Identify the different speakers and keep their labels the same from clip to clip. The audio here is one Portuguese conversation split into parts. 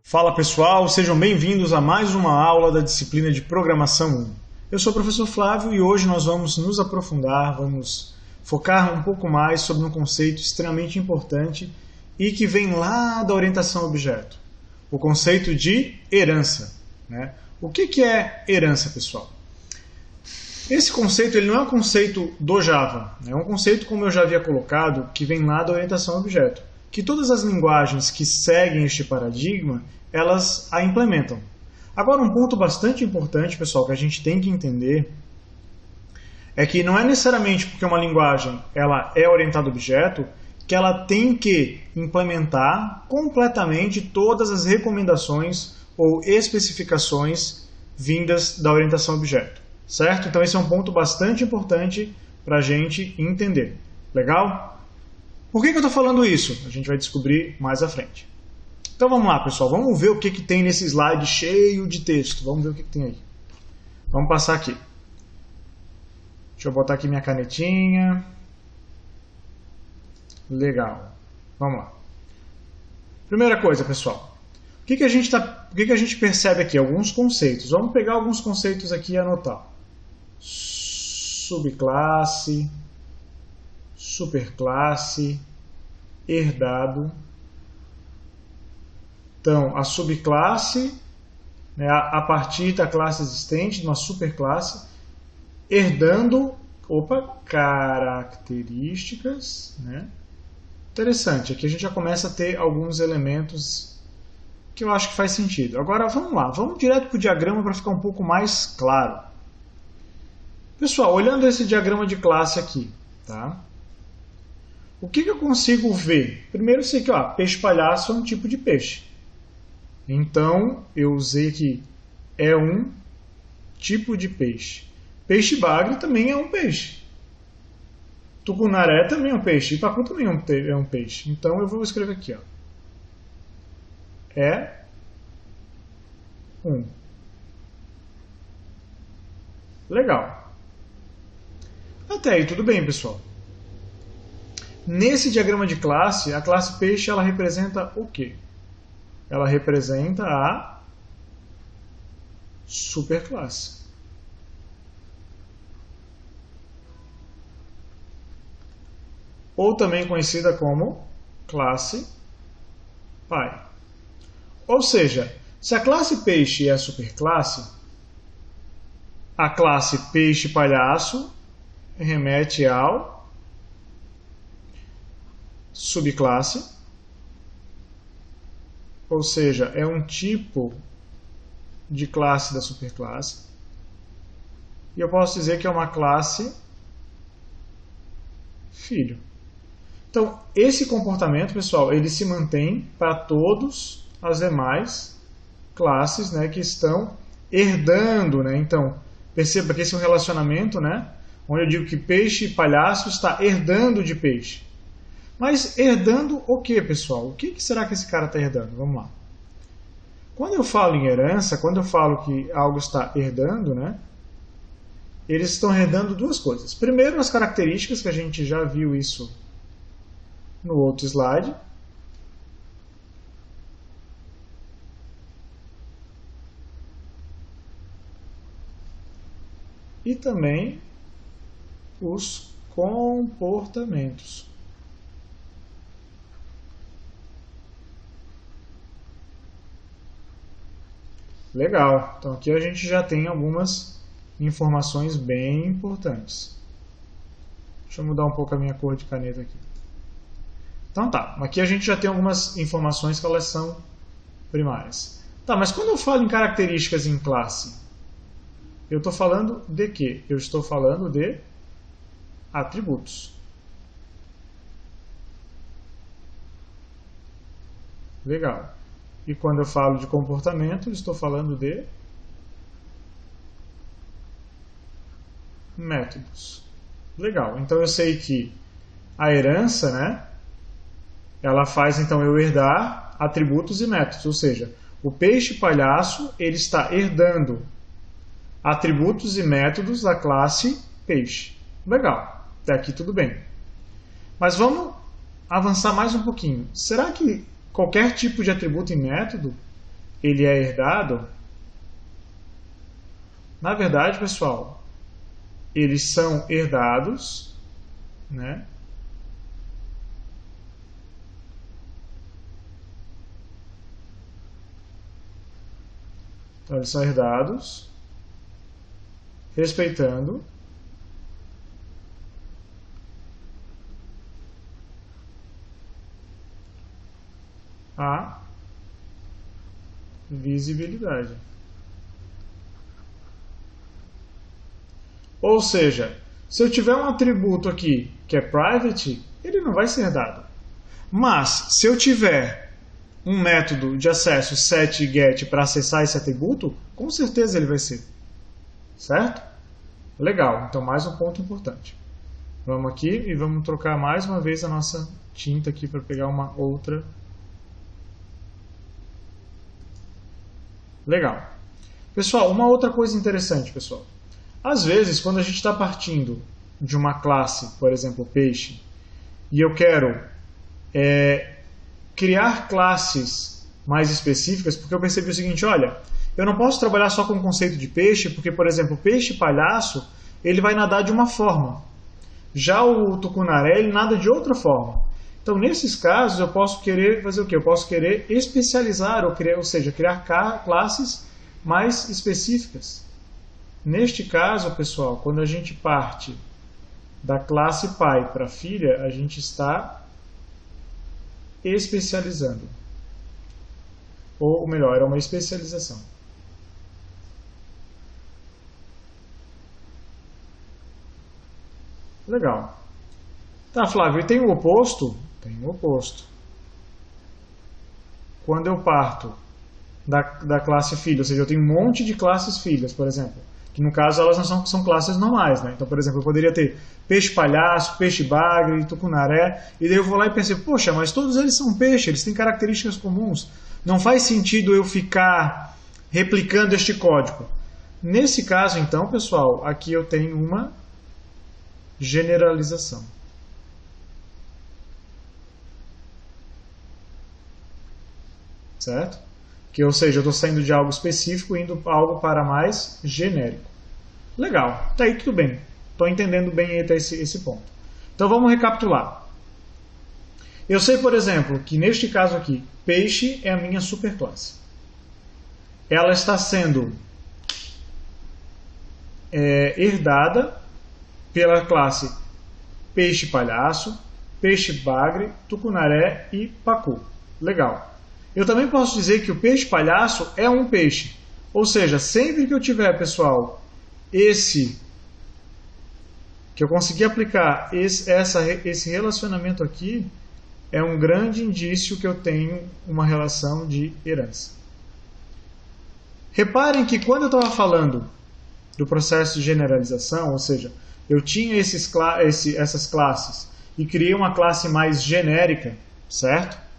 Speaker 1: Fala pessoal, sejam bem-vindos a mais uma aula da disciplina de Programação 1. Eu sou o professor Flávio e hoje nós vamos nos aprofundar, vamos focar um pouco mais sobre um conceito extremamente importante e que vem lá da orientação a objeto, o conceito de herança, né? O que é herança, pessoal? Esse conceito ele não é um conceito do Java, é um conceito, como eu já havia colocado, que vem lá da orientação a objeto, que todas as linguagens que seguem este paradigma, elas a implementam. Agora, um ponto bastante importante, pessoal, que a gente tem que entender é que não é necessariamente porque uma linguagem ela é orientada a objeto que ela tem que implementar completamente todas as recomendações ou especificações vindas da orientação a objeto, certo? Então esse é um ponto bastante importante para a gente entender. Legal? Por que eu estou falando isso? A gente vai descobrir mais à frente. Então vamos lá, pessoal. Vamos ver o que tem nesse slide cheio de texto. Vamos ver o que tem aí. Vamos passar aqui. Deixa eu botar aqui minha canetinha. Legal. Vamos lá. Primeira coisa, pessoal. O que a gente percebe aqui? Alguns conceitos. Vamos pegar alguns conceitos aqui e anotar. Subclasse, superclasse, herdado. Então, a subclasse, né, a partir da classe existente, de uma superclasse, herdando características. Né? Interessante, aqui a gente já começa a ter alguns elementos que eu acho que faz sentido. Agora, vamos lá, vamos direto para o diagrama para ficar um pouco mais claro. Pessoal, olhando esse diagrama de classe aqui, tá? O que eu consigo ver? Primeiro eu sei que peixe-palhaço é um tipo de peixe. Então, eu usei aqui, é um tipo de peixe. Peixe-bagre também é um peixe. Tucunaré também é um peixe. Ipacu também é um peixe. Então, eu vou escrever aqui, ó. É um. Legal. Até aí, tudo bem, pessoal. Nesse diagrama de classe, a classe peixe ela representa o quê? Ela representa a superclasse. Ou também conhecida como classe pai. Ou seja, se a classe peixe é a superclasse, a classe peixe-palhaço remete ao subclasse. Ou seja, é um tipo de classe da superclasse. E eu posso dizer que é uma classe filho. Então, esse comportamento, pessoal, ele se mantém para todas as demais classes, né, que estão herdando. Né? Então, perceba que esse é um relacionamento, né, onde eu digo que peixe e palhaço está herdando de peixe. Mas herdando o que, pessoal? O que será que esse cara está herdando? Vamos lá. Quando eu falo em herança, quando eu falo que algo está herdando, né, eles estão herdando duas coisas. Primeiro, as características, que a gente já viu isso no outro slide. E também os comportamentos. Legal, então aqui a gente já tem algumas informações bem importantes. Deixa eu mudar um pouco a minha cor de caneta aqui. Então tá, aqui a gente já tem algumas informações que elas são primárias. Tá, mas quando eu falo em características em classe, eu estou falando de quê? Eu estou falando de atributos. Legal. E quando eu falo de comportamento, estou falando de métodos. Legal. Então eu sei que a herança, né, ela faz então eu herdar atributos e métodos. Ou seja, o peixe-palhaço ele está herdando atributos e métodos da classe peixe. Legal. Até aqui tudo bem. Mas vamos avançar mais um pouquinho. Será que qualquer tipo de atributo e método ele é herdado, na verdade, pessoal, eles são herdados, né? Então, eles são herdados respeitando a visibilidade. Ou seja, se eu tiver um atributo aqui que é private, ele não vai ser herdado. Mas, se eu tiver um método de acesso set e get para acessar esse atributo, com certeza ele vai ser. Certo? Legal, então mais um ponto importante. Vamos aqui e vamos trocar mais uma vez a nossa tinta aqui para pegar uma outra. Legal. Pessoal, uma outra coisa interessante, pessoal. Às vezes, quando a gente está partindo de uma classe, por exemplo, peixe, e eu quero criar classes mais específicas, porque eu percebi o seguinte, olha, eu não posso trabalhar só com o conceito de peixe, porque, por exemplo, o peixe palhaço, ele vai nadar de uma forma. Já o tucunaré, ele nada de outra forma. Então, nesses casos, eu posso querer fazer o quê? Eu posso querer especializar, ou seja, criar classes mais específicas. Neste caso, pessoal, quando a gente parte da classe pai para filha, a gente está especializando. Ou melhor, é uma especialização. Legal. Tá, Flávio, e tem o oposto? Tem o oposto. Quando eu parto da classe filha, ou seja, eu tenho um monte de classes filhas, por exemplo, que no caso elas não são classes normais, né? Então, por exemplo, eu poderia ter peixe palhaço, peixe bagre, tucunaré, e daí eu vou lá e pensei, poxa, mas todos eles são peixe, eles têm características comuns. Não faz sentido eu ficar replicando este código. Nesse caso, então, pessoal, aqui eu tenho uma generalização. Certo? Que, ou seja, eu estou saindo de algo específico e indo para algo para mais genérico. Legal, tá aí tudo bem. Estou entendendo bem até esse ponto. Então vamos recapitular. Eu sei, por exemplo, que neste caso aqui, peixe é a minha superclasse. Ela está sendo herdada pela classe peixe palhaço, peixe bagre, tucunaré e pacu. Legal. Eu também posso dizer que o peixe palhaço é um peixe. Ou seja, sempre que eu tiver, pessoal, que eu conseguir aplicar esse relacionamento aqui, é um grande indício que eu tenho uma relação de herança. Reparem que quando eu estava falando do processo de generalização, ou seja, eu tinha essas classes e criei uma classe mais genérica, certo?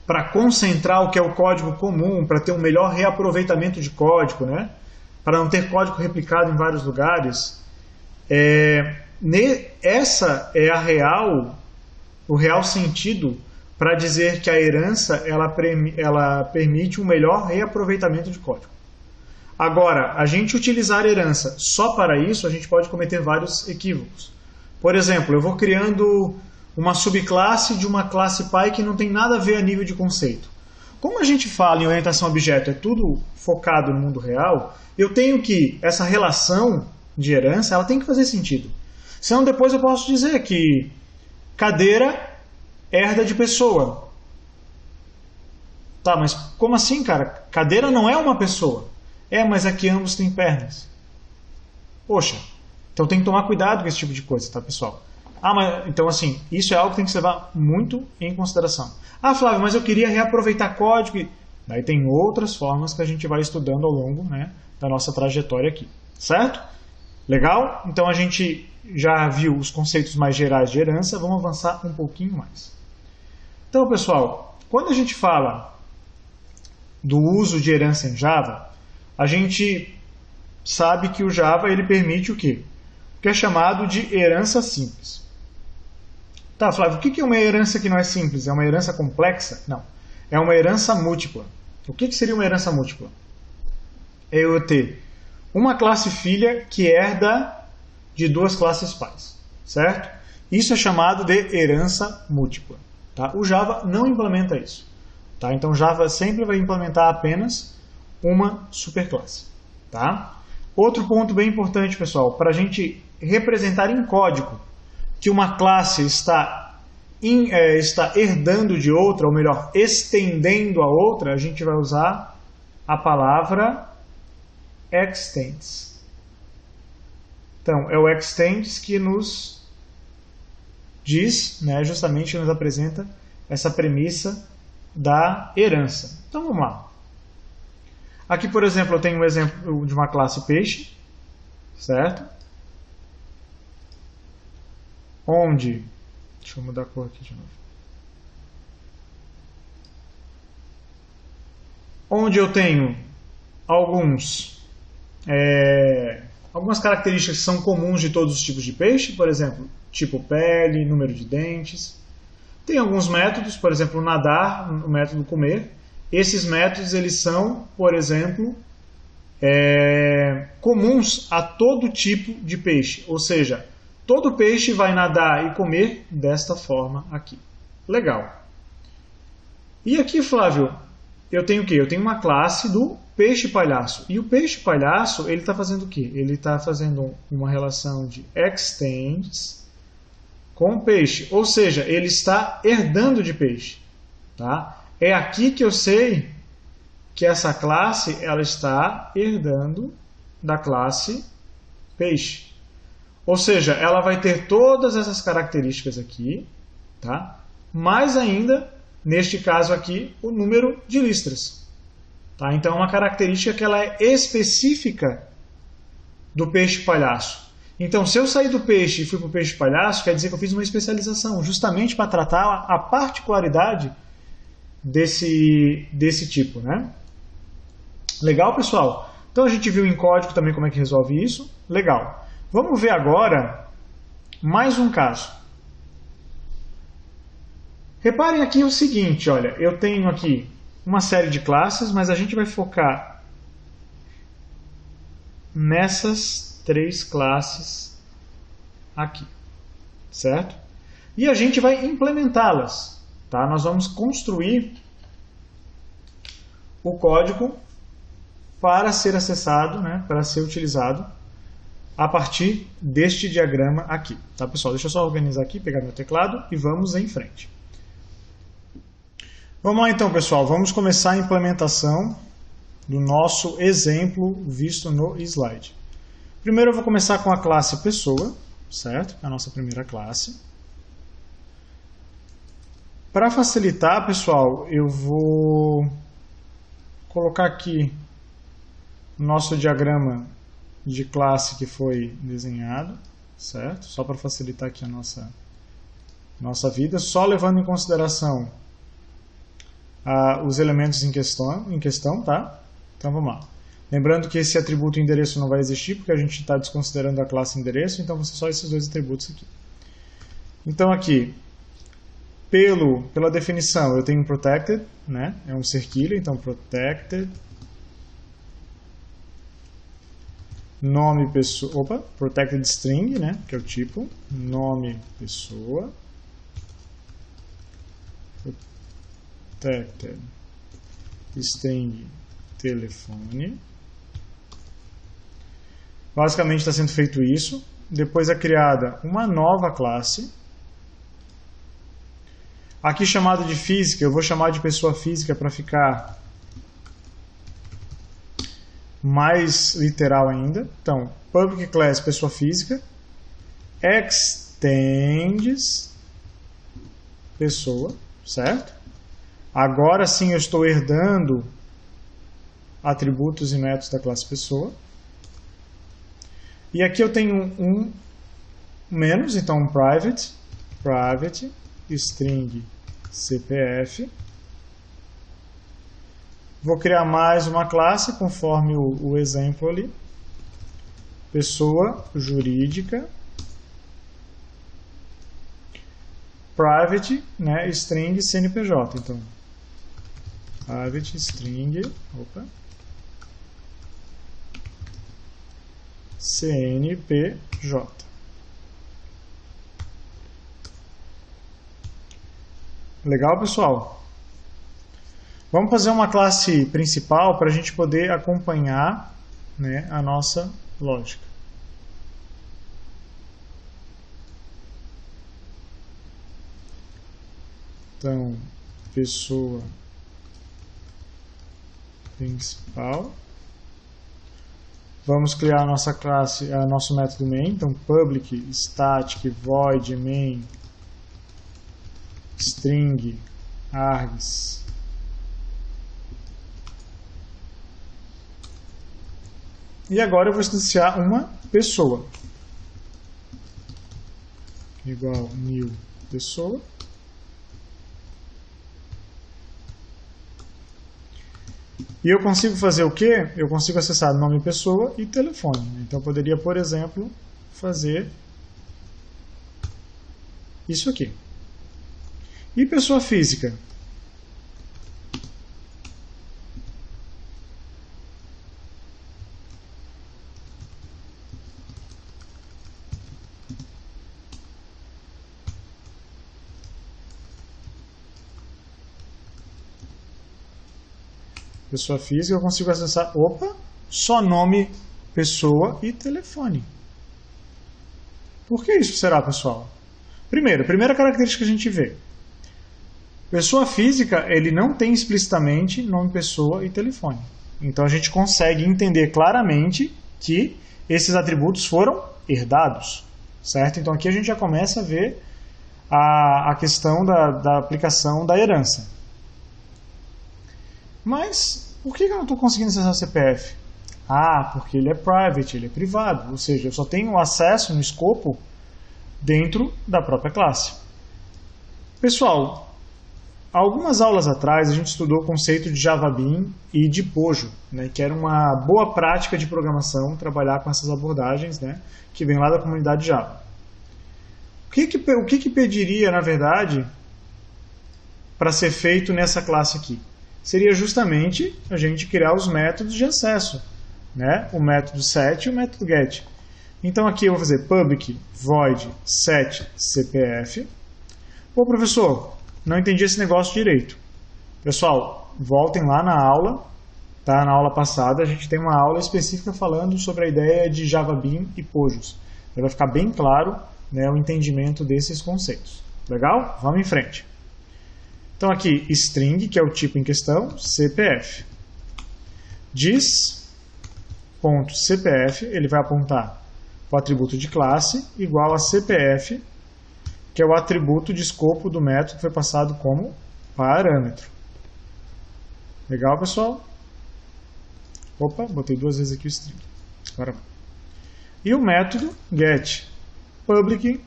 Speaker 1: Para concentrar o que é o código comum, para ter um melhor reaproveitamento de código, né? Para não ter código replicado em vários lugares. Essa é o real sentido para dizer que a herança ela permite um melhor reaproveitamento de código. Agora, a gente utilizar a herança só para isso, a gente pode cometer vários equívocos. Por exemplo, eu vou criando uma subclasse de uma classe pai que não tem nada a ver a nível de conceito. Como a gente fala em orientação a objeto, é tudo focado no mundo real, eu tenho que, essa relação de herança, ela tem que fazer sentido. Senão depois eu posso dizer que cadeira herda de pessoa. Tá, mas como assim, cara? Cadeira não é uma pessoa. Mas aqui ambos têm pernas. Poxa, então tem que tomar cuidado com esse tipo de coisa, tá, pessoal? Mas então assim, isso é algo que tem que ser levado muito em consideração. Flávio, mas eu queria reaproveitar código. Daí tem outras formas que a gente vai estudando ao longo, né, da nossa trajetória aqui, certo? Legal? Então a gente já viu os conceitos mais gerais de herança, vamos avançar um pouquinho mais. Então, pessoal, quando a gente fala do uso de herança em Java, a gente sabe que o Java ele permite o quê? O que é chamado de herança simples. Tá, Flávio, o que é uma herança que não é simples? É uma herança complexa? Não. É uma herança múltipla. O que seria uma herança múltipla? É eu ter uma classe filha que herda de duas classes pais, certo? Isso é chamado de herança múltipla. Tá? O Java não implementa isso. Tá? Então, Java sempre vai implementar apenas uma superclasse. Tá? Outro ponto bem importante, pessoal, para a gente representar em código que uma classe está herdando de outra, ou melhor, estendendo a outra, a gente vai usar a palavra extends. Então, é o extends que nos diz, né, justamente nos apresenta essa premissa da herança. Então, vamos lá. Aqui, por exemplo, eu tenho um exemplo de uma classe peixe, certo? Onde... Deixa eu mudar a cor aqui de novo. Onde eu tenho algumas características que são comuns de todos os tipos de peixe, por exemplo, tipo pele, número de dentes. Tem alguns métodos, por exemplo, nadar, o método comer. Esses métodos eles são, por exemplo, comuns a todo tipo de peixe, ou seja, todo peixe vai nadar e comer desta forma aqui. Legal. E aqui, Flávio, eu tenho o quê? Eu tenho uma classe do peixe palhaço. E o peixe palhaço, ele está fazendo o quê? Ele está fazendo uma relação de extends com peixe. Ou seja, ele está herdando de peixe. Tá? É aqui que eu sei que essa classe ela está herdando da classe peixe. Ou seja, ela vai ter todas essas características aqui, tá? Mais ainda, neste caso aqui, o número de listras. Tá? Então, é uma característica que ela é específica do peixe palhaço. Então, se eu sair do peixe e fui para o peixe palhaço, quer dizer que eu fiz uma especialização, justamente para tratar a particularidade desse tipo, né? Legal, pessoal? Então, a gente viu em código também como é que resolve isso. Legal. Vamos ver agora mais um caso. Reparem aqui o seguinte, olha, eu tenho aqui uma série de classes, mas a gente vai focar nessas 3 classes aqui, certo? E a gente vai implementá-las, tá? Nós vamos construir o código para ser acessado, né, para ser utilizado a partir deste diagrama aqui. Tá, pessoal? Deixa eu só organizar aqui, pegar meu teclado e vamos em frente. Vamos lá então, pessoal. Vamos começar a implementação do nosso exemplo visto no slide. Primeiro eu vou começar com a classe pessoa, certo? A nossa primeira classe. Para facilitar, pessoal, eu vou colocar aqui o nosso diagrama de classe que foi desenhado, certo? Só para facilitar aqui a nossa vida, só levando em consideração os elementos em questão, tá? Então vamos lá. Lembrando que esse atributo endereço não vai existir, porque a gente está desconsiderando a classe endereço, então vão ser só esses 2 atributos aqui. Então aqui, pela definição, eu tenho protected, né? É um cerquilho, então protected nome pessoa, protected string, né, que é o tipo, nome pessoa, protected string telefone. Basicamente está sendo feito isso. Depois é criada uma nova classe. Aqui chamado de física, eu vou chamar de pessoa física para ficar mais literal ainda. Então, public class pessoa física, extends pessoa, certo? Agora sim eu estou herdando atributos e métodos da classe pessoa. E aqui eu tenho um menos, então um private string CPF. Vou criar mais uma classe conforme o exemplo ali. Pessoa jurídica. Private, né, string CNPJ. Então, private string, opa, CNPJ. Legal, pessoal? Vamos fazer uma classe principal para a gente poder acompanhar, né, a nossa lógica. Então, pessoa principal. Vamos criar a nossa classe, nosso método main. Então, public static void main string args e agora eu vou instanciar uma pessoa igual new pessoa. E eu consigo fazer o quê? Eu consigo acessar nome pessoa e telefone. Então eu poderia, por exemplo, fazer isso aqui. E pessoa física? Pessoa física, eu consigo acessar, opa, só nome, pessoa e telefone. Por que isso será, pessoal? Primeiro, a primeira característica que a gente vê. Pessoa física, ele não tem explicitamente nome, pessoa e telefone. Então a gente consegue entender claramente que esses atributos foram herdados, certo? Então aqui a gente já começa a ver a questão da aplicação da herança. Mas por que eu não estou conseguindo acessar o CPF? Ah, porque ele é private, ele é privado, ou seja, eu só tenho acesso no escopo dentro da própria classe. Pessoal, algumas aulas atrás a gente estudou o conceito de JavaBean e de Pojo, né, que era uma boa prática de programação trabalhar com essas abordagens, né, que vem lá da comunidade Java. O que pediria, na verdade, para ser feito nessa classe aqui? Seria justamente a gente criar os métodos de acesso, né? O método set e o método get. Então aqui eu vou fazer public void set CPF. Pô, professor, não entendi esse negócio direito. Pessoal, voltem lá na aula, tá? Na aula passada a gente tem uma aula específica falando sobre a ideia de JavaBean e Pojos. Vai ficar bem claro, né, o entendimento desses conceitos. Legal? Vamos em frente. Então aqui, string, que é o tipo em questão, CPF. Diz.cpf, ele vai apontar o atributo de classe igual a CPF, que é o atributo de escopo do método que foi passado como parâmetro. Legal, pessoal? Opa, botei duas vezes aqui o string. Agora vai. E o método get. Public.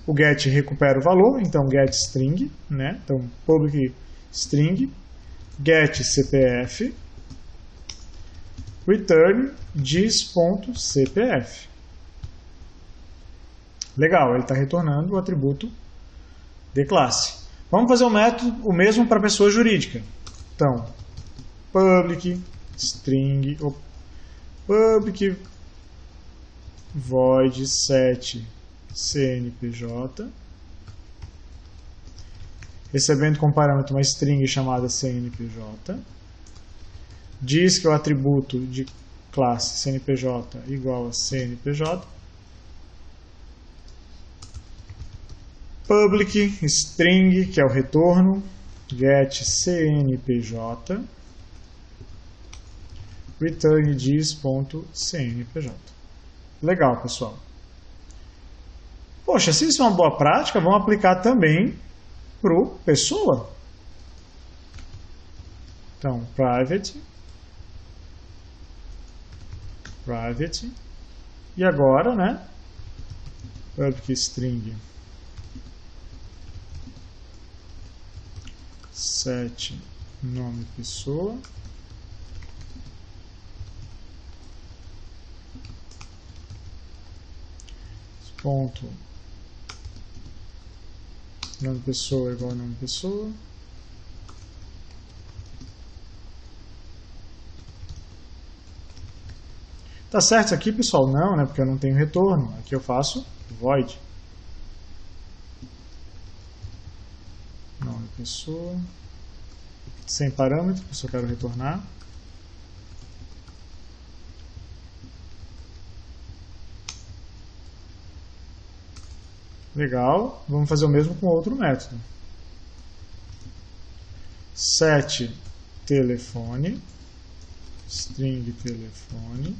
Speaker 1: O get recupera o valor, então get string, né? Então public string, get CPF, return diz.cpf. Legal, ele está retornando o atributo de classe. Vamos fazer o mesmo para a pessoa jurídica. Então, public string, public void set CNPJ, recebendo como parâmetro uma string chamada CNPJ, diz que o atributo de classe CNPJ igual a CNPJ, public string, que é o retorno, get CNPJ, return diz.cnpj. Legal, pessoal. Poxa, se isso é uma boa prática, vamos aplicar também para o pessoa. Então, private, e agora, né, public string set nome pessoa, ponto nome pessoa igual a nome pessoa, Tá certo isso aqui, pessoal? Não, né? Porque eu não tenho retorno. Aqui eu faço void. Nome pessoa. Sem parâmetro, eu só quero retornar. Legal. Vamos fazer o mesmo com outro método. Set telefone. String telefone.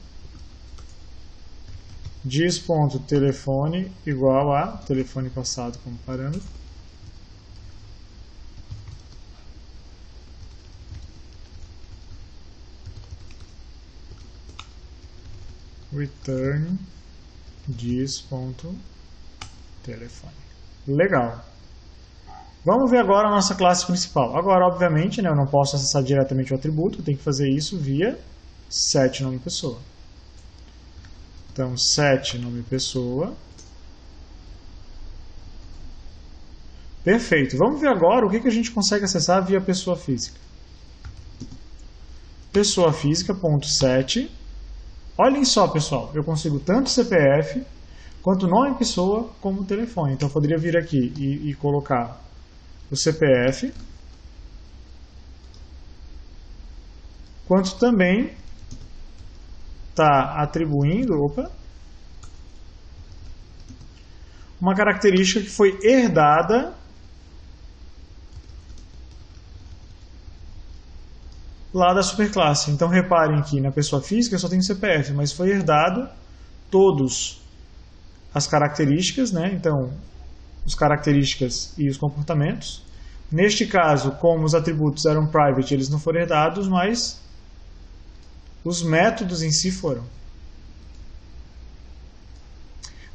Speaker 1: Diz.telefone igual a telefone passado como parâmetro. Return diz.telefone. Legal. Vamos ver agora a nossa classe principal. Agora, obviamente, né, eu não posso acessar diretamente o atributo, eu tenho que fazer isso via set nome pessoa. Então, set nome pessoa. Perfeito. Vamos ver agora o que a gente consegue acessar via pessoa física. Pessoa física.set. Olhem só, pessoal, eu consigo tanto CPF quanto nome pessoa como telefone. Então, eu poderia vir aqui e colocar o CPF, quanto também está atribuindo uma característica que foi herdada lá da superclasse. Então, reparem que na pessoa física eu só tenho CPF, mas foi herdado todas as características, né? Então, as características e os comportamentos. Neste caso, como os atributos eram private, eles não foram herdados, mas os métodos em si foram.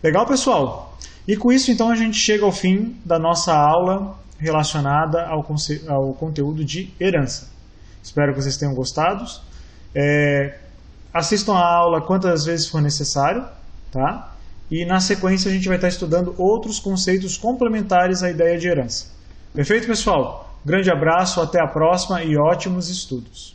Speaker 1: Legal, pessoal? E com isso, então, a gente chega ao fim da nossa aula relacionada ao conteúdo de herança. Espero que vocês tenham gostado. Assistam a aula quantas vezes for necessário, tá? E na sequência a gente vai estar estudando outros conceitos complementares à ideia de herança. Perfeito, pessoal? Grande abraço, até a próxima e ótimos estudos!